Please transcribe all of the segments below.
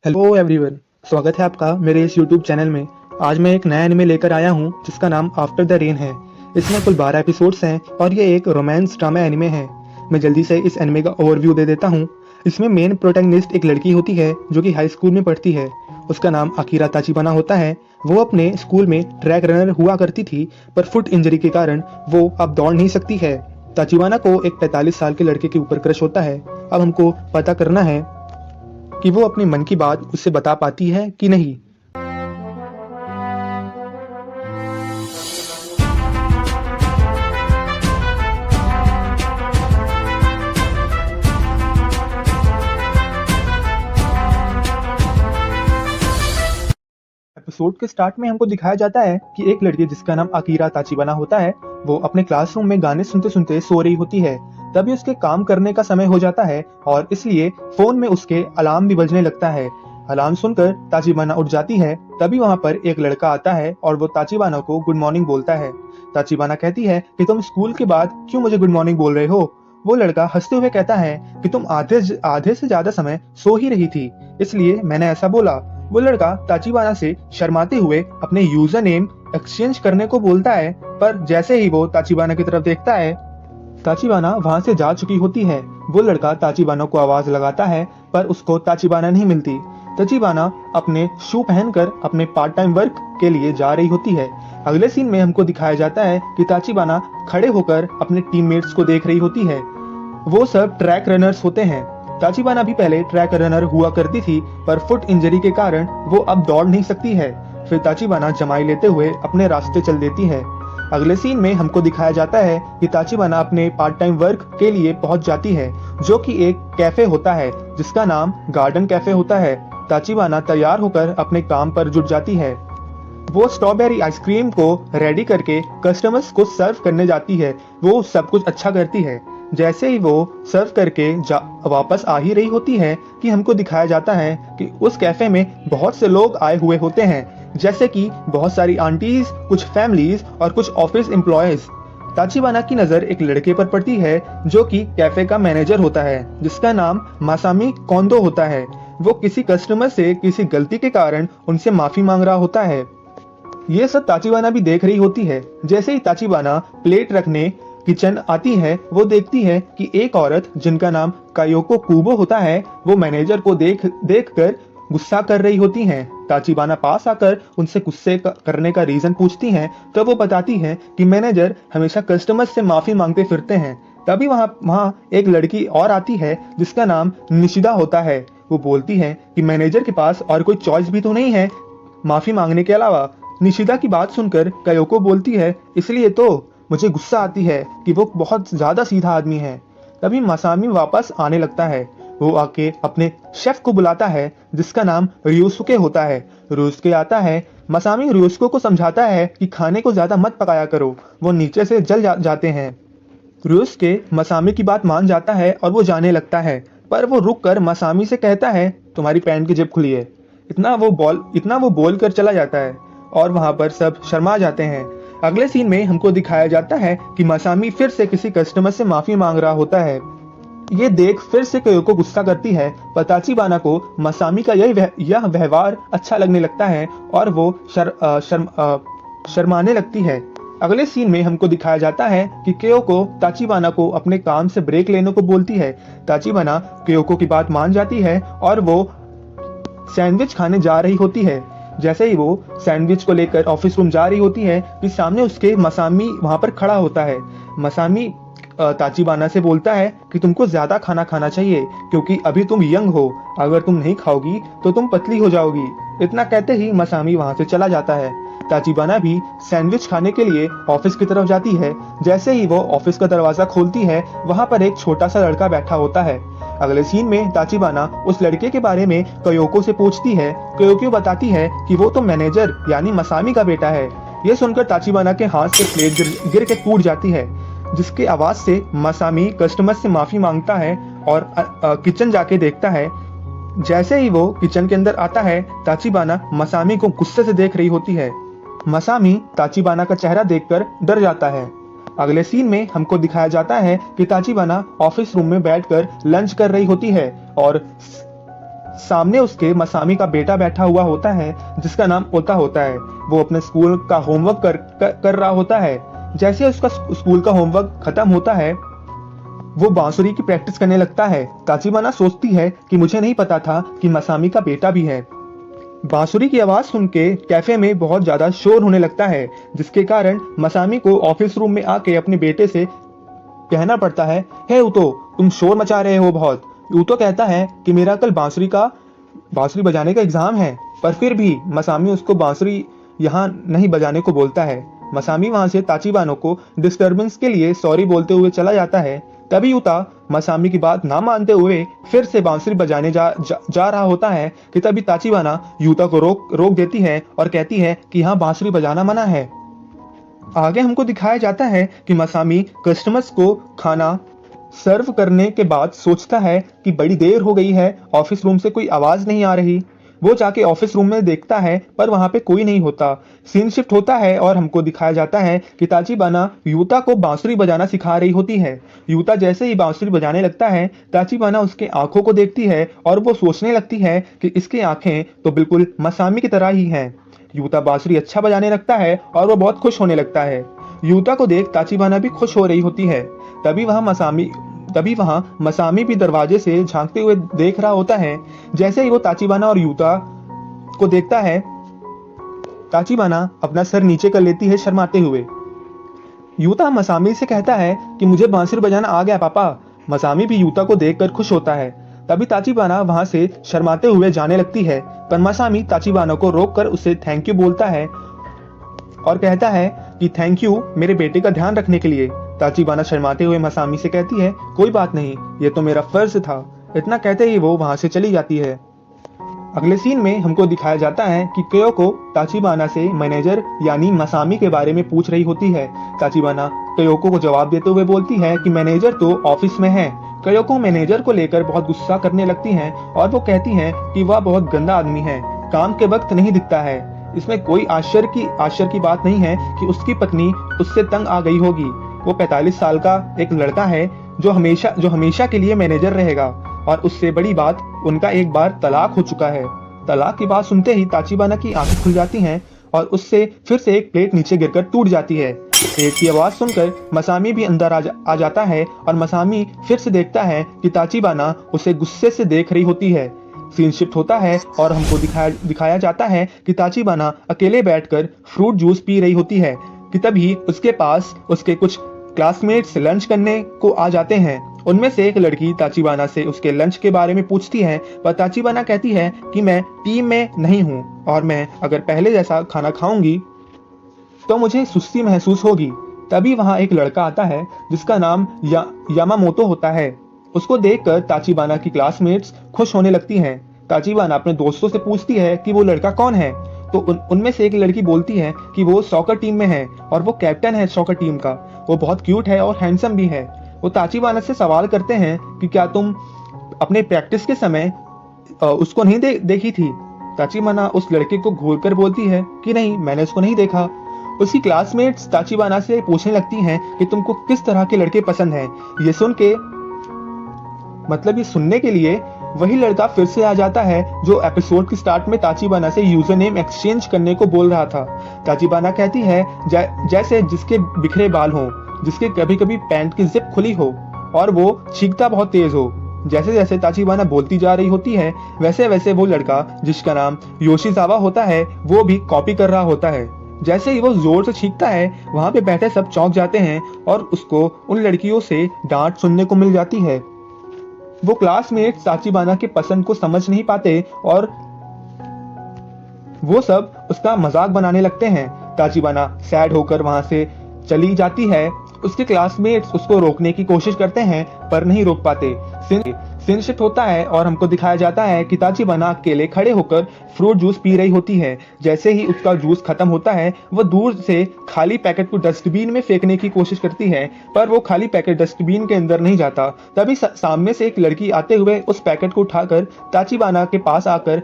Hello everyone, स्वागत है आपका मेरे इस यूट्यूब चैनल में। आज मैं एक नया एनिमे लेकर आया हूँ जिसका नाम आफ्टर द रेन है। इसमें कुल 12 एपिसोड्स हैं और ये एक रोमांस ड्रामा एनिमे है। मैं जल्दी से इस एनिमे का ओवरव्यू दे देता हूँ। इसमें मेन प्रोटैगनिस्ट एक लड़की होती है जो कि हाई स्कूल में पढ़ती है। उसका नाम अकीरा ताचिबाना होता है। वो अपने स्कूल में ट्रैक रनर हुआ करती थी, पर फुट इंजरी के कारण वो अब दौड़ नहीं सकती है। ताचिबाना को एक 45 साल के लड़के के ऊपर क्रश होता है। अब हमको पता करना है कि वो अपने मन की बात उससे बता पाती है कि नहीं। एपिसोड के स्टार्ट में हमको दिखाया जाता है कि एक लड़की जिसका नाम अकीरा ताचिबाना होता है, वो अपने क्लासरूम में गाने सुनते सुनते सो रही होती है। तभी उसके काम करने का समय हो जाता है और इसलिए फोन में उसके अलार्म भी बजने लगता है। अलार्म सुनकर ताचिबाना उठ जाती है। तभी वहाँ पर एक लड़का आता है और वो ताचिबाना को गुड मॉर्निंग बोलता है। ताचिबाना कहती है कि तुम स्कूल के बाद क्यों मुझे गुड मॉर्निंग बोल रहे हो। वो लड़का हंसते हुए कहता है कि तुम आधे से ज्यादा समय सो ही रही थी, इसलिए मैंने ऐसा बोला। वो लड़का ताचिबाना से शर्माते हुए अपने यूजर नेम एक्सचेंज करने को बोलता है, पर जैसे ही वो ताचिबाना की तरफ देखता है, ताचिबाना वहां से जा चुकी होती है। वो लड़का ताचिबाना को आवाज लगाता है, पर उसको ताचिबाना नहीं मिलती। ताचिबाना अपने शू पहनकर अपने पार्ट टाइम वर्क के लिए जा रही होती है। अगले सीन में हमको दिखाया जाता है कि ताचिबाना खड़े होकर अपने टीममेट्स को देख रही होती है। वो सब ट्रैक रनर्स होते हैं। ताचिबाना भी पहले ट्रैक रनर हुआ करती थी, पर फुट इंजरी के कारण वो अब दौड़ नहीं सकती है। फिर ताचिबाना जमाई लेते हुए अपने रास्ते चल देती है। अगले सीन में हमको दिखाया जाता है कि ताचिबाना अपने पार्ट टाइम वर्क के लिए पहुंच जाती है, जो कि एक कैफे होता है जिसका नाम गार्डन कैफे होता है। ताचिबाना तैयार होकर अपने काम पर जुट जाती है। वो स्ट्रॉबेरी आइसक्रीम को रेडी करके कस्टमर्स को सर्व करने जाती है। वो सब कुछ अच्छा करती है। जैसे ही वो सर्व करके वापस आ ही रही होती है कि हमको दिखाया जाता है कि उस कैफे में बहुत से लोग आए हुए होते हैं, जैसे कि बहुत सारी आंटीज, कुछ फैमिलीज और कुछ ऑफिस एम्प्लॉयज। ताचिबाना की नजर एक लड़के पर पड़ती है जो कि कैफे का मैनेजर होता है, जिसका नाम मासामी कोंदो होता है। वो किसी कस्टमर से किसी गलती के कारण उनसे माफी मांग रहा होता है। ये सब ताचिबाना भी देख रही होती है। जैसे ही ताचिबाना प्लेट रखने किचन आती है, वो देखती है कि एक औरत जिनका नाम कायोको कुबो होता है, वो मैनेजर को देख कर गुस्सा कर रही होती हैं। ताचिबाना पास आकर उनसे गुस्से करने का रीजन पूछती हैं, तो वो बताती हैं कि मैनेजर हमेशा कस्टमर से माफी मांगते फिरते हैं। तभी वहाँ एक लड़की और आती है जिसका नाम निशिदा होता है। वो बोलती है कि मैनेजर के पास और कोई चॉइस भी तो नहीं है माफी मांगने के अलावा। निशिदा की बात सुनकर कायोको बोलती है, इसलिए तो मुझे गुस्सा आती है कि वो बहुत ज्यादा सीधा आदमी है। तभी मासामी वापस आने लगता है। वो आके अपने शेफ को बुलाता है जिसका नाम रियोसुके होता है। रियोसुके आता है। मासामी रियोसुके को समझाता है कि खाने को ज्यादा मत पकाया करो, वो नीचे से जल जाते हैं। रियोसुके मासामी की बात मान जाता है और वो जाने लगता है, पर वो रुक कर मासामी से कहता है, तुम्हारी पैंट की जेब खुली है। इतना वो बोल कर चला जाता है और वहां पर सब शर्मा जाते हैं। अगले सीन में हमको दिखाया जाता है कि मासामी फिर से किसी कस्टमर से माफी मांग रहा होता है। ये देख फिर से कायोको गुस्सा करती है, पर ताचिबाना को मासामी का यह व्यवहार अच्छा लगने लगता है और वो शर्माने लगती है। अगले सीन में हमको दिखाया जाता है कि कायोको ताचिबाना को अपने काम से ब्रेक लेने को बोलती है। ताचिबाना कायोको की बात मान जाती है और वो सैंडविच खाने जा रही होती है। जैसे ही वो सैंडविच को लेकर ऑफिस रूम जा रही होती है कि सामने उसके मासामी वहां पर खड़ा होता है। मासामी ताचिबाना से बोलता है कि तुमको ज्यादा खाना खाना चाहिए क्योंकि अभी तुम यंग हो, अगर तुम नहीं खाओगी तो तुम पतली हो जाओगी। इतना कहते ही मासामी वहां से चला जाता है। ताचिबाना भी सैंडविच खाने के लिए ऑफिस की तरफ जाती है। जैसे ही वो ऑफिस का दरवाजा खोलती है, वहां पर एक छोटा सा लड़का बैठा होता है। अगले सीन में ताचिबाना उस लड़के के बारे में कायोको से पूछती है। कायोको बताती है कि वो तो मैनेजर यानी मासामी का बेटा है। ये सुनकर ताचिबाना के हाथ से प्लेट गिर के टूट जाती है, जिसके आवाज से मासामी कस्टमर से माफी मांगता है और किचन जाके देखता है। जैसे ही वो किचन के अंदर आता है, ताचिबाना मासामी को गुस्से से देख रही होती है। मासामी ताचिबाना का चेहरा देखकर डर जाता है। अगले सीन में हमको दिखाया जाता है कि ताचिबाना ऑफिस रूम में बैठकर लंच कर रही होती है और सामने उसके मसामी का बेटा बैठा हुआ होता है जिसका नाम ओता होता है। वो अपने स्कूल का होमवर्क कर रहा होता है। जैसे उसका स्कूल का होमवर्क खत्म होता है वो बांसुरी की प्रैक्टिस करने लगता है। ताचिबाना सोचती है कि मुझे नहीं पता था कि मसामी का बेटा भी है। बांसुरी की आवाज सुन के कैफे में बहुत ज्यादा शोर होने लगता है जिसके कारण मसामी को ऑफिस रूम में आके अपने बेटे से कहना पड़ता है, हे उतो, तुम शोर मचा रहे हो बहुत। उतो कहता है कि मेरा कल बांसुरी बजाने का एग्जाम है, पर फिर भी मसामी उसको बांसुरी यहाँ नहीं बजाने को बोलता है। मसामी वहां से ताचिबानो को डिस्टरबेंस के लिए सॉरी बोलते हुए चला जाता है। तभी उता मसामी की बात ना मानते हुए फिर से बांसुरी बजाने जा रहा होता है कि तभी ताचिबाना यूता को रोक देती है और कहती है कि यहाँ बांसुरी बजाना मना है। आगे हमको दिखाया जाता है कि मसामी कस्टमर्स को खाना सर्व करने के बाद सोचता है कि बड़ी देर हो गई है, ऑफिस रूम से कोई आवाज नहीं आ रही। वो जाके ऑफिस रूम में देखता है पर वहां पे कोई नहीं होता। सीन शिफ्ट होता है और हमको दिखाया जाता है कि ताचिबाना यूता को बांसुरी बजाना सिखा रही होती है। यूता जैसे ही बांसुरी बजाने लगता है ताचिबाना उसके आंखों को देखती है और वो सोचने लगती है कि इसकी आंखें तो बिल्कुल मसामी की तरह ही हैं। यूता बांसुरी अच्छा बजाने लगता है और वो बहुत खुश होने लगता है। यूता को देख ताचिबाना भी खुश हो रही होती है। तभी वहां मसामी भी दरवाजे से झांकते हुए देख रहा होता है। जैसे ही वो ताचिबाना और यूता को देखता है ताचिबाना अपना सर नीचे कर लेती है शर्माते हुए। यूता मसामी से कहता है कि मुझे बांसुरी बजाना आ गया पापा। मसामी भी यूता को देखकर खुश होता है। तभी ताचिबाना वहां से शर्माते हुए जाने लगती है पर मसामी ताचिबाना को रोककर उसे थैंक यू बोलता है और कहता है कि थैंक यू मेरे बेटे का ध्यान रखने के लिए। ताचिबाना शर्माते हुए मसामी से कहती है, कोई बात नहीं, ये तो मेरा फर्ज था। इतना कहते ही वो वहां से चली जाती है। अगले सीन में हमको दिखाया जाता है कि कयोको ताचिबाना से मैनेजर यानी मसामी के बारे में पूछ रही होती है। ताचिबाना कयोको को जवाब देते हुए बोलती है कि मैनेजर तो ऑफिस में है। कयोको मैनेजर को लेकर बहुत गुस्सा करने लगती हैं और वो कहती हैं कि वह बहुत गंदा आदमी है, काम के वक्त नहीं दिखता है। इसमें कोई आश्चर्य की बात नहीं है कि उसकी पत्नी उससे तंग आ गई होगी। वो 45 साल का एक लड़का है जो हमेशा के लिए मैनेजर रहेगा और उससे बड़ी बात उनका एक बार तलाक हो चुका है। तलाक की बात सुनते ही ताचिबाना की आंखें खुल जाती हैं और उससे फिर से एक प्लेट नीचे गिरकर टूट जाती है। प्लेट की आवाज सुनकर मसामी भी अंदर आ जाता है और मसामी फिर से देखता है कि ताचिबाना उसे गुस्से से देख रही होती है। सीन शिफ्ट होता है और हमको दिखाया जाता है कि ताचिबाना अकेले बैठकर फ्रूट जूस पी रही होती है कि तभी उसके पास उसके कुछ क्लासमेट्स लंच करने को आ जाते हैं। उनमें से एक लड़की ताचिबाना से उसके लंच के बारे में पूछती है पर ताचिबाना कहती है कि मैं टीम में नहीं हूँ और मैं अगर पहले जैसा खाना खाऊंगी तो मुझे सुस्ती महसूस होगी। तभी वहां एक लड़का आता है जिसका नाम यामामोतो होता है। उसको देखकर ताचिबाना की क्लासमेट्स खुश होने लगती हैं। ताचिबाना अपने दोस्तों से पूछती है कि वो लड़का कौन है, तो उनमें से एक लड़की बोलती है कि वो सॉकर टीम में है और वो कैप्टन है सॉकर टीम का। वो बहुत क्यूट है और हैंडसम भी है। वो ताचिबाना से सवाल करते हैं कि क्या तुम अपने प्रैक्टिस के समय उसको नहीं देखी थी। ताचिबाना उस लड़के को घूरकर बोलती है कि नहीं, मैंने उसको नहीं देखा। उसकी क्लासमेट्स ताचिबाना से पूछने लगती हैं कि तुमको किस तरह के लड़के पसंद हैं। ये सुनने के लिए वही लड़का फिर से आ जाता है जो एपिसोड के स्टार्ट में ताचिबाना से यूजर नेम एक्सचेंज करने को बोल रहा था। ताचिबाना कहती है जैसे जिसके बिखरे बाल हों, जिसके कभी कभी पैंट की जिप खुली हो और वो चीखता बहुत तेज हो। जैसे जैसे ताचिबाना बोलती जा रही होती है वैसे वैसे वो लड़का जिसका नाम योशिजावा होता है वो भी कॉपी कर रहा होता है। जैसे ही वो जोर से चीखता है वहां पे बैठे सब चौंक जाते हैं और उसको उन लड़कियों से डांट सुनने को मिल जाती है। वो क्लासमेट्स ताचिबाना के पसंद को समझ नहीं पाते और वो सब उसका मजाक बनाने लगते हैं। ताचिबाना सैड होकर वहां से चली जाती है। उसके क्लासमेट्स उसको रोकने की कोशिश करते हैं पर नहीं रोक पाते। सीन शिफ्ट होता है और हमको दिखाया जाता है कि ताचिबाना अकेले खड़े होकर फ्रूट जूस पी रही होती है। जैसे ही उसका जूस खत्म होता है वो दूर से खाली पैकेट को डस्टबिन में फेंकने की कोशिश करती है पर वो खाली पैकेट डस्टबिन के अंदर नहीं जाता। तभी सामने से एक लड़की आते हुए उस पैकेट को उठाकर ताचिबाना के पास आकर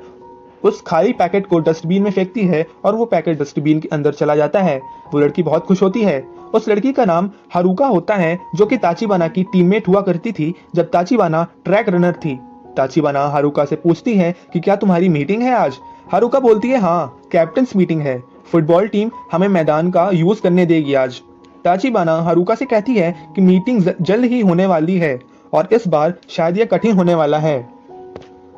उस खाली पैकेट को डस्टबिन में फेंकती है और वो पैकेट डस्टबिन के अंदर चला जाता है। वो लड़की बहुत खुश होती है। उस लड़की का नाम हारुका होता है जो कि ताचिबाना की टीममेट हुआ करती थी जब ताचिबाना ट्रैक रनर थी। ताचिबाना हारुका से पूछती है कि क्या तुम्हारी मीटिंग है आज। हारुका बोलती है हाँ, कैप्टन्स मीटिंग है, फुटबॉल टीम हमें मैदान का यूज करने देगी आज। ताचिबाना हारुका से कहती है कि मीटिंग जल्द ही होने वाली है और इस बार शायद यह कठिन होने वाला है।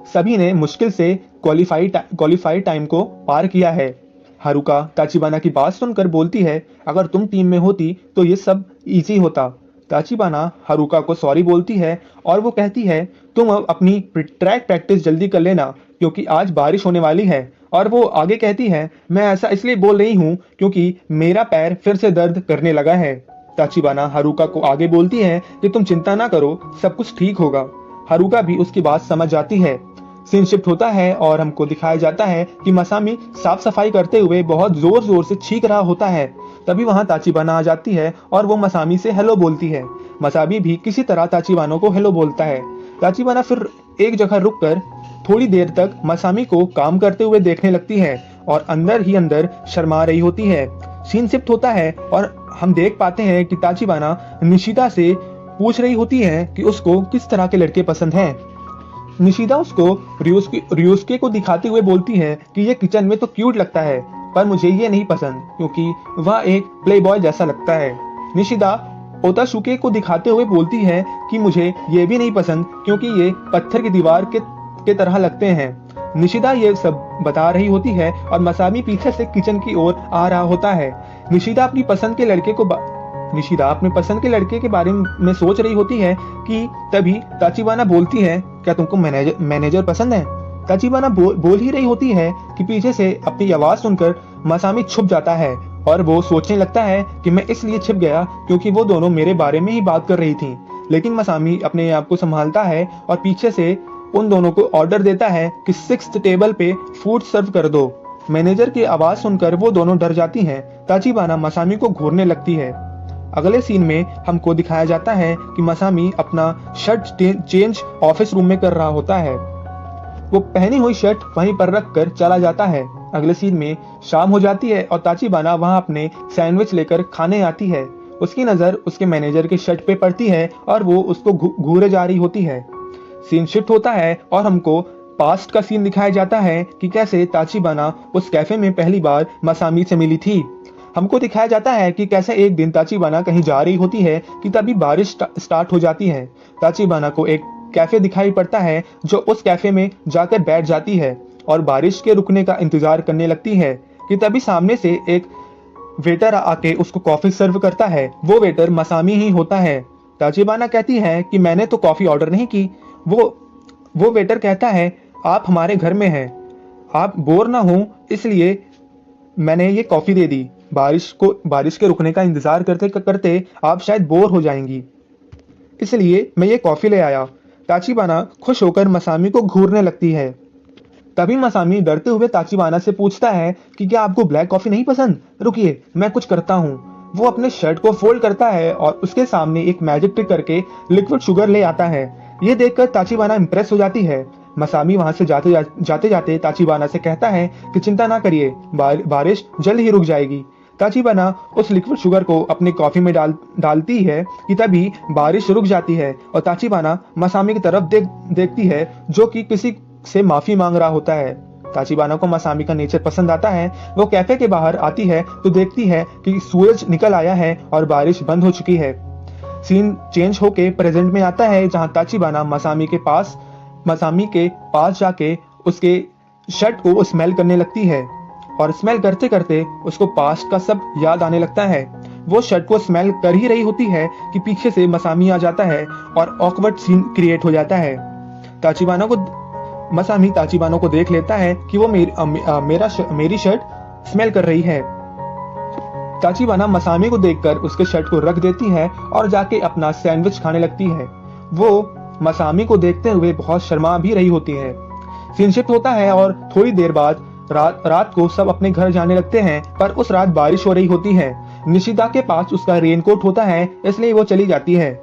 सभी ने मुश्किल से क्वालिफाई टाइम को पार किया है। हारुका ताचिबाना की बात सुनकर बोलती है अगर तुम टीम में होती तो ये सब इजी होता। ताचिबाना हारुका को सॉरी बोलती है और वो कहती है तुम अब अपनी ट्रैक प्रैक्टिस जल्दी कर लेना क्योंकि आज बारिश होने वाली है। और वो आगे कहती है मैं ऐसा इसलिए बोल रही हूँ क्योंकि मेरा पैर फिर से दर्द करने लगा है। ताचिबाना हारुका को आगे बोलती है कि तुम चिंता ना करो, सब कुछ ठीक होगा। हारुका भी उसकी बात समझ जाती है। सीन शिफ्ट होता है और हमको दिखाया जाता है कि मसामी साफ सफाई करते हुए बहुत जोर जोर से छींक रहा होता है। तभी वहां ताचिबाना आ जाती है और वो मसामी से हेलो बोलती है। मसामी भी किसी तरह ताचिबाना को हेलो बोलता है। ताचिबाना फिर एक जगह रुककर थोड़ी देर तक मसामी को काम करते हुए देखने लगती है और अंदर ही अंदर शर्मा रही होती है। सीन शिफ्ट होता है और हम देख पाते हैं कि ताचिबाना निशिता से पूछ रही होती है कि उसको किस तरह के लड़के पसंद हैं। निशिता उसको रियोस्के को दिखाते हुए बोलती है कि ये किचन में तो क्यूट लगता है पर मुझे ये नहीं पसंद क्योंकि वह एक प्लेबॉय जैसा लगता है। निशिता ओताशुके को दिखाते हुए बोलती है कि मुझे ये भी नहीं पसंद क्योंकि ये पत्थर की दीवार के तरह लगते हैं। निशिता ये सब बता रही होती है और मसामी पीछे से किचन की ओर आ रहा होता है। निशिता अपनी पसंद के लड़के के बारे में सोच रही होती है कि तभी ताचिबाना बोलती है क्या तुमको मैनेजर पसंद है। ताचिबाना बोल ही रही होती है कि पीछे से अपनी आवाज सुनकर मसामी छुप जाता है और वो सोचने लगता है कि मैं इसलिए छिप गया क्योंकि वो दोनों मेरे बारे में ही बात कर रही थी। लेकिन मसामी अपने आप को संभालता है और पीछे से उन दोनों को ऑर्डर देता है कि 6th टेबल पे फूड सर्व कर दो। मैनेजर की आवाज सुनकर वो दोनों डर जाती हैं। ताचिबाना मसामी को घूरने लगती है। अगले सीन में हमको दिखाया जाता है कि मसामी अपना शर्ट चेंज ऑफिस रूम में कर रहा होता है। वो पहनी हुई शर्ट वहीं पर रख कर चला जाता है। अगले सीन में शाम हो जाती है और ताचिबाना वहां अपने सैंडविच लेकर खाने आती है। उसकी नजर उसके मैनेजर के शर्ट पे पड़ती है और वो उसको घूरे जा रही होती है। सीन शिफ्ट होता है और हमको पास्ट का सीन दिखाया जाता है कि कैसे ताचिबाना उस कैफे में पहली बार मसामी से मिली थी। हमको दिखाया जाता है कि कैसे एक दिन ताचिबाना कहीं जा रही होती है कि तभी बारिश स्टार्ट हो जाती है। ताचिबाना को एक कैफे दिखाई पड़ता है जो उस कैफे में जाकर बैठ जाती है और बारिश के रुकने का इंतजार करने लगती है कि तभी सामने से एक वेटर आके उसको कॉफी सर्व करता है। वो वेटर मसामी ही होता है। ताचिबाना कहती है कि मैंने तो कॉफी ऑर्डर नहीं की। वो वेटर कहता है आप हमारे घर में हैं, आप बोर ना हो इसलिए मैंने ये कॉफी दे दी। बारिश के रुकने का इंतजार करते करते आप शायद बोर हो जाएंगी, इसलिए मैं ये कॉफी ले आया। ताचिबाना खुश होकर मसामी को घूरने लगती है। तभी मसामी डरते हुए ताचिबाना से पूछता है कि क्या आपको ब्लैक कॉफी नहीं पसंद, रुकिए मैं कुछ करता हूँ। वो अपने शर्ट को फोल्ड करता है और उसके सामने एक मैजिक ट्रिक करके लिक्विड शुगर ले आता है। ये देखकर ताचिबाना इंप्रेस हो जाती है। मसामी वहां से जाते जाते ताचिबाना से कहता है कि चिंता ना करिए, बारिश जल्द ही रुक जाएगी। ताचिबाना उस लिक्विड शुगर को अपने कॉफी में डालती है कि तभी बारिश रुक जाती है और ताचिबाना मसामी की तरफ देखती है जो कि किसी से माफी मांग रहा होता है। ताचिबाना को मसामी का नेचर पसंद आता है। वो कैफे के बाहर आती है तो देखती है कि सूरज निकल आया है और बारिश बंद हो चुकी है। सीन चेंज होके प्रेजेंट में आता है जहां ताचिबाना मसामी के पास जाके उसके शर्ट को स्मेल करने लगती है और स्मेल करते करते उसको पास्ट का सब याद आने लगता है। वो शर्ट को स्मेल कर ही रही होती है कि पीछे से मसामी आ जाता है और ऑकवर्ड सीन क्रिएट हो जाता है। मसामी ताचिबाना को देख लेता है कि वो मेरी शर्ट स्मेल कर रही है। ताचिबाना मसामी को देखकर उसके शर्ट को रख देती है और जाके अपना सैंडविच खाने लगती है। वो मसामी को देखते हुए बहुत शर्मा भी रही होती है। सीन शिफ्ट होता है और थोड़ी देर बाद रात को सब अपने घर जाने लगते हैं, पर उस रात बारिश हो रही होती है। निशिता के पास उसका रेनकोट होता है इसलिए वो चली जाती है।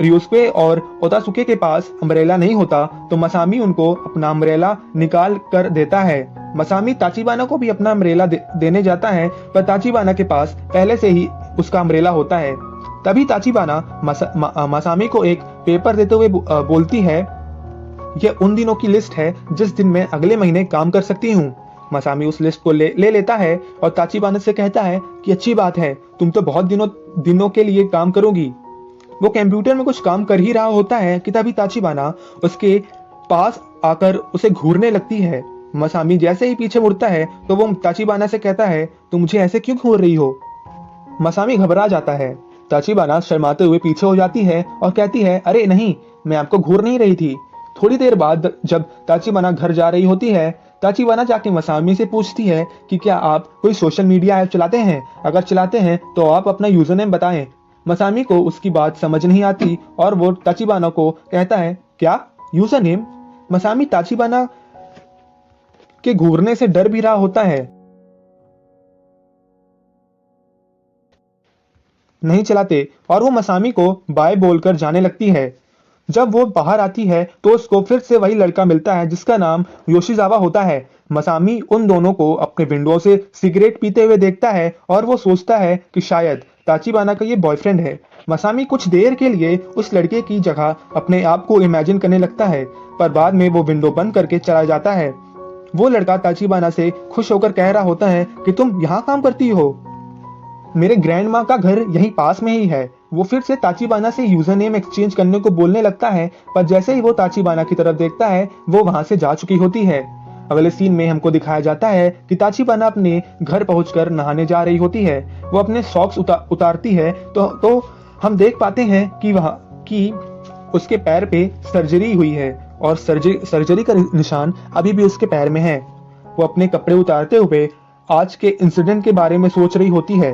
रियोस्के और ओतासुके के पास अम्ब्रेला नहीं होता तो मसामी उनको अपना अम्ब्रेला निकाल कर देता है। मसामी ताचिबाना को भी अपना अम्ब्रेला देने जाता है, पर ताचिबाना के पास पहले से ही उसका अम्ब्रेला होता है। तभी ताचिबाना मसामी को एक पेपर देते हुए बोलती है यह उन दिनों की लिस्ट है जिस दिन मैं अगले महीने काम कर सकती हूँ। मसामी उस लिस्ट को ले लेता है और ताचिबाना से कहता है कि अच्छी बात है, तुम तो बहुत दिनों के लिए काम करोगी। वो कंप्यूटर में कुछ काम कर ही रहा होता है कि तभी ताचिबाना उसके पास आकर उसे घूरने लगती है। मसामी जैसे ही पीछे मुड़ता है तो वो ताचिबाना से कहता है, तुम मुझे ऐसे क्यों घूर रही हो? मसामी घबरा जाता है। ताचिबाना शर्माते हुए पीछे हो जाती है और कहती है, अरे नहीं, मैं आपको घूर नहीं रही थी। थोड़ी देर बाद जब ताचिबाना घर जा रही होती है, ताचिबाना जाके मसामी से पूछती है कि क्या आप कोई सोशल मीडिया ऐप चलाते हैं? अगर चलाते हैं तो आप अपना यूजर नेम बताएं। मसामी को उसकी बात समझ नहीं आती और वो ताचिबाना को कहता है, क्या यूजर नेम? मसामी ताचिबाना के घूरने से डर भी रहा होता है, नहीं चलाते, और वो मसामी को बाय बोलकर जाने लगती है। जब वो बाहर आती है तो उसको फिर से वही लड़का मिलता है जिसका नाम योशिजावा होता है। मसामी उन दोनों को अपने विंडो से सिगरेट पीते हुए देखता है और वो सोचता है कि शायद ताचिबाना का ये बॉयफ्रेंड है। मसामी कुछ देर के लिए उस लड़के की जगह अपने आप को इमेजिन करने लगता है, पर बाद में वो विंडो बंद करके चला जाता है। वो लड़का ताचिबाना से खुश होकर कह रहा होता है कि तुम यहाँ काम करती हो, मेरे ग्रैंड माँ का घर यहीं पास में ही है। वो फिर से ताचिबाना से यूजर नेम एक्सचेंज करने को बोलने लगता है, पर जैसे ही वो ताचिबाना की तरफ देखता है वो वहां से जा चुकी होती है। अगले सीन में हमको दिखाया जाता है कि ताचिबाना अपने घर पहुंचकर नहाने जा रही होती है। वो अपने सॉक्स उतारती है तो हम देख पाते हैं कि उसके पैर पे सर्जरी हुई है और सर्जरी का निशान अभी भी उसके पैर में है। वो अपने कपड़े उतारते हुए आज के इंसिडेंट के बारे में सोच रही होती है।